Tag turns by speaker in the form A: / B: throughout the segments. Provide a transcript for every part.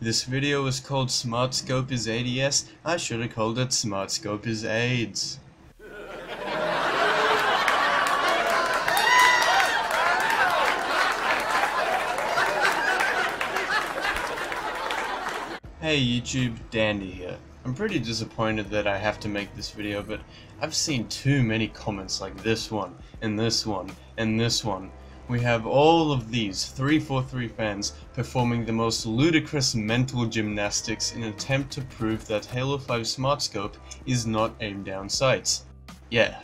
A: This video is called Smart Scope is ADS. I should have called it Smart Scope is AIDS. Hey YouTube, Dandy here. I'm pretty disappointed that I have to make this video, but I've seen too many comments like this one, and this one, and this one. We have all of these 343 fans performing the most ludicrous mental gymnastics in an attempt to prove that Halo 5 Smart Scope is not aimed down sights. Yeah.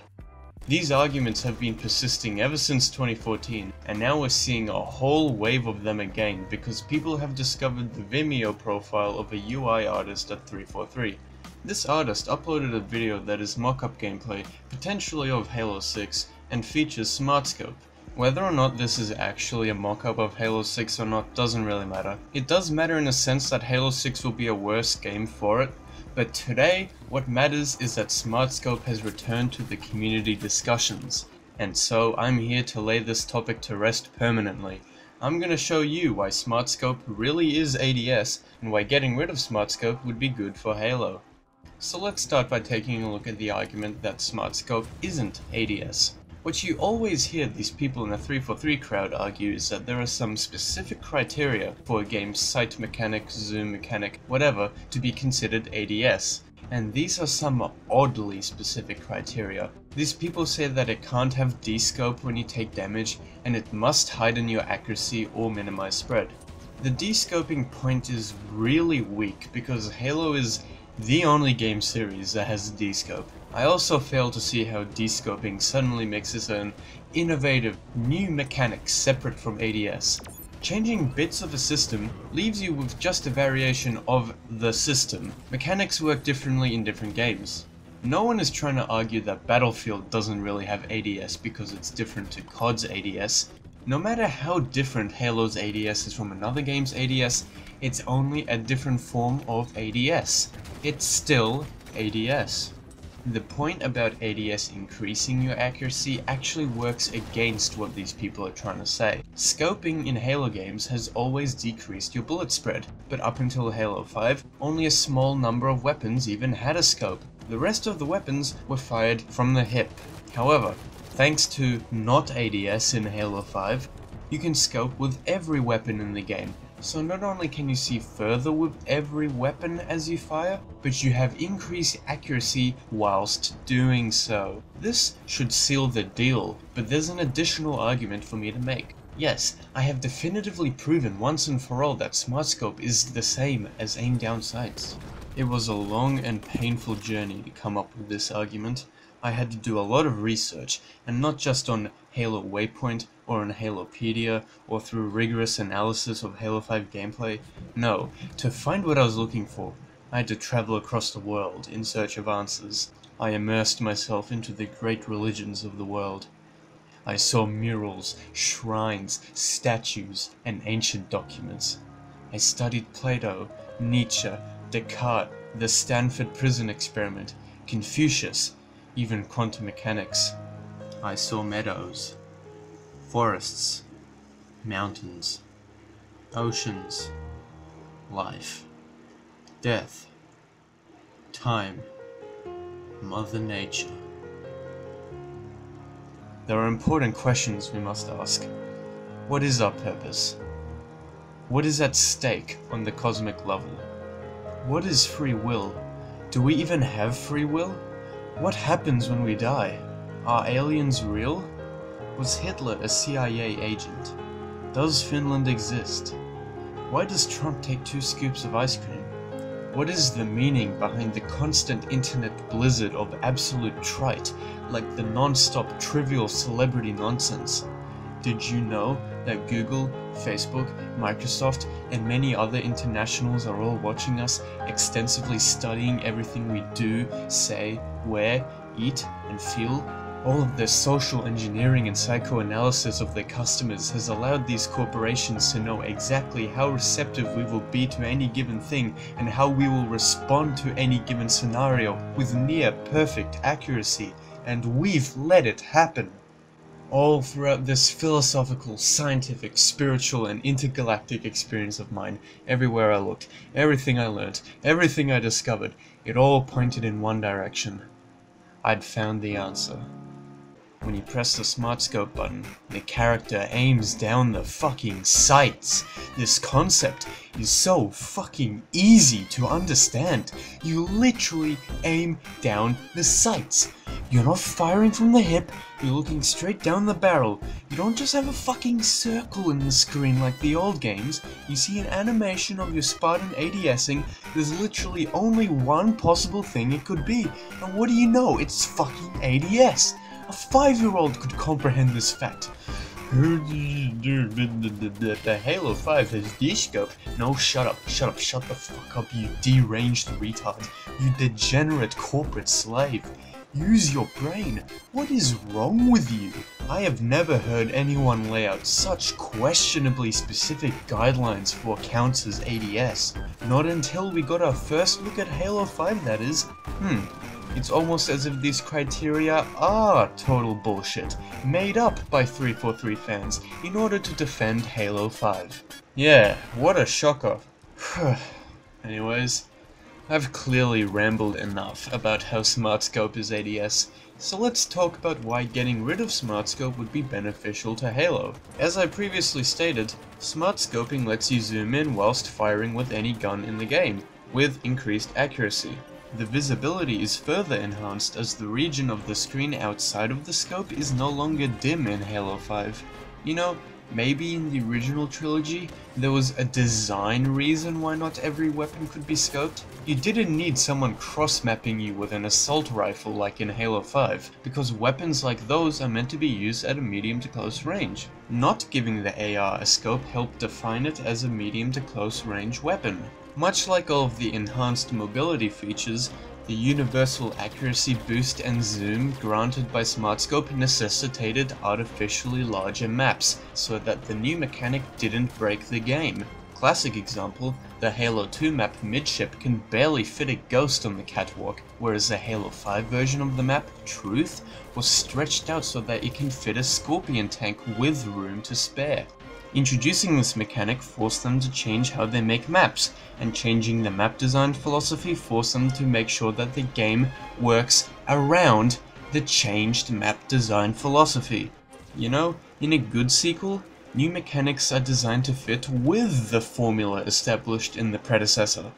A: These arguments have been persisting ever since 2014, and now we're seeing a whole wave of them again because people have discovered the Vimeo profile of a UI artist at 343. This artist uploaded a video that is mock-up gameplay, potentially of Halo 6, and features Smart Scope. Whether or not this is actually a mock-up of Halo 6 or not doesn't really matter. It does matter in the sense that Halo 6 will be a worse game for it, but today, what matters is that Smart Scope has returned to the community discussions, and so I'm here to lay this topic to rest permanently. I'm gonna show you why Smart Scope really is ADS, and why getting rid of Smart Scope would be good for Halo. So let's start by taking a look at the argument that Smart Scope isn't ADS. What you always hear these people in the 343 crowd argue is that there are some specific criteria for a game's sight mechanic, zoom mechanic, whatever, to be considered ADS. And these are some oddly specific criteria. These people say that it can't have D-scope when you take damage, and it must heighten your accuracy or minimize spread. The D-scoping point is really weak because Halo is the only game series that has D-scope. I also fail to see how D-scoping suddenly makes its own innovative new mechanic separate from ADS. Changing bits of a system leaves you with just a variation of the system. Mechanics work differently in different games. No one is trying to argue that Battlefield doesn't really have ADS because it's different to CoD's ADS. No matter how different Halo's ADS is from another game's ADS, it's only a different form of ADS. It's still ADS. The point about ADS increasing your accuracy actually works against what these people are trying to say. Scoping in Halo games has always decreased your bullet spread, but up until Halo 5, only a small number of weapons even had a scope. The rest of the weapons were fired from the hip. However, thanks to not ADS in Halo 5, you can scope with every weapon in the game. So not only can you see further with every weapon as you fire, but you have increased accuracy whilst doing so. This should seal the deal, but there's an additional argument for me to make. Yes, I have definitively proven once and for all that Smart Scope is the same as aim down sights. It was a long and painful journey to come up with this argument. I had to do a lot of research, and not just on Halo Waypoint or on Halopedia or through rigorous analysis of Halo 5 gameplay. No, to find what I was looking for, I had to travel across the world in search of answers. I immersed myself into the great religions of the world. I saw murals, shrines, statues, and ancient documents. I studied Plato, Nietzsche, Descartes, the Stanford Prison Experiment, Confucius, even quantum mechanics. I saw meadows, forests, mountains, oceans, life, death, time, Mother Nature. There are important questions we must ask. What is our purpose? What is at stake on the cosmic level? What is free will? Do we even have free will? What happens when we die? Are aliens real? Was Hitler a CIA agent? Does Finland exist? Why does Trump take 2 scoops of ice cream? What is the meaning behind the constant internet blizzard of absolute trite, like the non-stop trivial celebrity nonsense? Did you know that Google, Facebook, Microsoft, and many other internationals are all watching us, extensively studying everything we do, say, wear, eat, and feel? All of their social engineering and psychoanalysis of their customers has allowed these corporations to know exactly how receptive we will be to any given thing and how we will respond to any given scenario with near perfect accuracy, and we've let it happen. all throughout this philosophical, scientific, spiritual, and intergalactic experience of mine. Everywhere I looked, everything I learnt, everything I discovered, it all pointed in one direction. I'd found the answer. When you press the smart scope button, the character aims down the fucking sights. This concept is so fucking easy to understand. You literally aim down the sights. You're not firing from the hip, you're looking straight down the barrel. You don't just have a fucking circle in the screen like the old games. You see an animation of your Spartan ADSing. There's literally only one possible thing it could be. And what do you know? It's fucking ADS. A 5-year-old could comprehend this fact. The Halo 5 has D-scope. No, shut up, shut the fuck up, you deranged retard. You degenerate corporate slave. Use your brain. What is wrong with you? I have never heard anyone lay out such questionably specific guidelines for what counts as ADS. Not until we got our first look at Halo 5, that is. It's almost as if these criteria are total bullshit, made up by 343 fans in order to defend Halo 5. Yeah, what a shocker. Anyways, I've clearly rambled enough about how Smart Scope is ADS, so let's talk about why getting rid of Smart Scope would be beneficial to Halo. As I previously stated, Smart Scoping lets you zoom in whilst firing with any gun in the game, with increased accuracy. The visibility is further enhanced as the region of the screen outside of the scope is no longer dim in Halo 5. You know, maybe in the original trilogy, there was a design reason why not every weapon could be scoped. You didn't need someone cross-mapping you with an assault rifle like in Halo 5, because weapons like those are meant to be used at a medium to close range. Not giving the AR a scope helped define it as a medium to close range weapon. Much like all of the enhanced mobility features, the universal accuracy boost and zoom granted by Smart Scope necessitated artificially larger maps, so that the new mechanic didn't break the game. Classic example, the Halo 2 map Midship can barely fit a ghost on the catwalk, whereas the Halo 5 version of the map, Truth, was stretched out so that it can fit a Scorpion tank with room to spare. Introducing this mechanic forced them to change how they make maps, and changing the map design philosophy forced them to make sure that the game works around the changed map design philosophy. You know, in a good sequel, new mechanics are designed to fit with the formula established in the predecessor.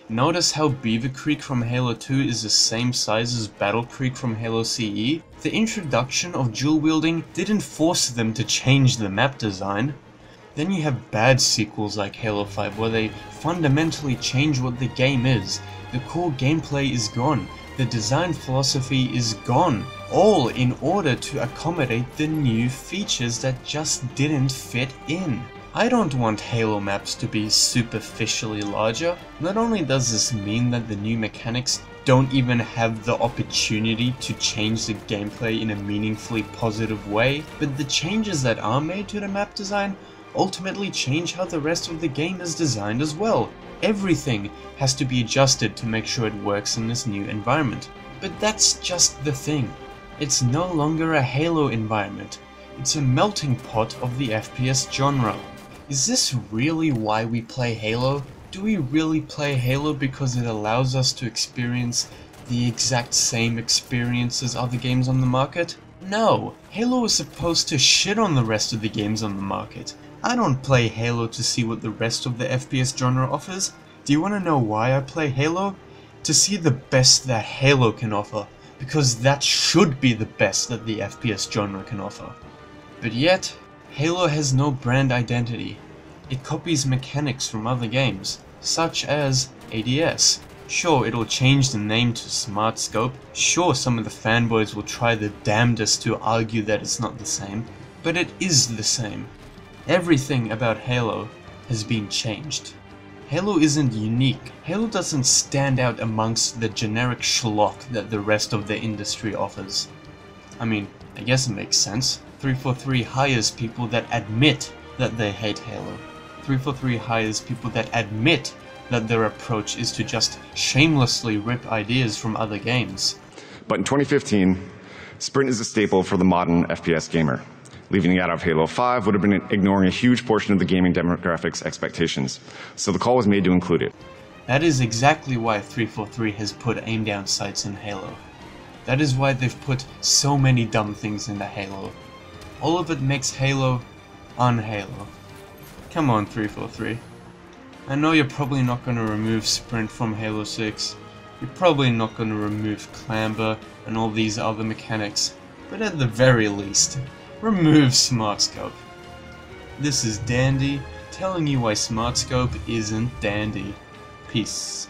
A: Notice how Beaver Creek from Halo 2 is the same size as Battle Creek from Halo CE? The introduction of dual wielding didn't force them to change the map design. Then you have bad sequels like Halo 5 where they fundamentally change what the game is. The core gameplay is gone, the design philosophy is gone, all in order to accommodate the new features that just didn't fit in. I don't want Halo maps to be superficially larger. Not only does this mean that the new mechanics don't even have the opportunity to change the gameplay in a meaningfully positive way, but the changes that are made to the map design ultimately change how the rest of the game is designed as well. Everything has to be adjusted to make sure it works in this new environment. But that's just the thing. It's no longer a Halo environment. It's a melting pot of the FPS genre. Is this really why we play Halo? Do we really play Halo because it allows us to experience the exact same experience as other games on the market? No, Halo is supposed to shit on the rest of the games on the market. I don't play Halo to see what the rest of the FPS genre offers. Do you want to know why I play Halo? To see the best that Halo can offer, because that should be the best that the FPS genre can offer. But yet, Halo has no brand identity. It copies mechanics from other games, such as ADS. Sure, it'll change the name to Smart Scope. Sure, some of the fanboys will try their damnedest to argue that it's not the same, but it is the same. Everything about Halo has been changed. Halo isn't unique. Halo doesn't stand out amongst the generic schlock that the rest of the industry offers. I mean, I guess it makes sense. 343 hires people that admit that they hate Halo. 343 hires people that admit that their approach is to just shamelessly rip ideas from other games.
B: But in 2015, Sprint is a staple for the modern FPS gamer. Leaving it out of Halo 5 would have been ignoring a huge portion of the gaming demographics expectations, so the call was made to include it.
A: That is exactly why 343 has put aim-down sights in Halo. That is why they've put so many dumb things into Halo. All of it makes Halo un-Halo. Come on, 343. I know you're probably not going to remove Sprint from Halo 6. You're probably not going to remove Clamber and all these other mechanics. But at the very least, remove Smart Scope. This is Dandy, telling you why Smart Scope isn't dandy. Peace.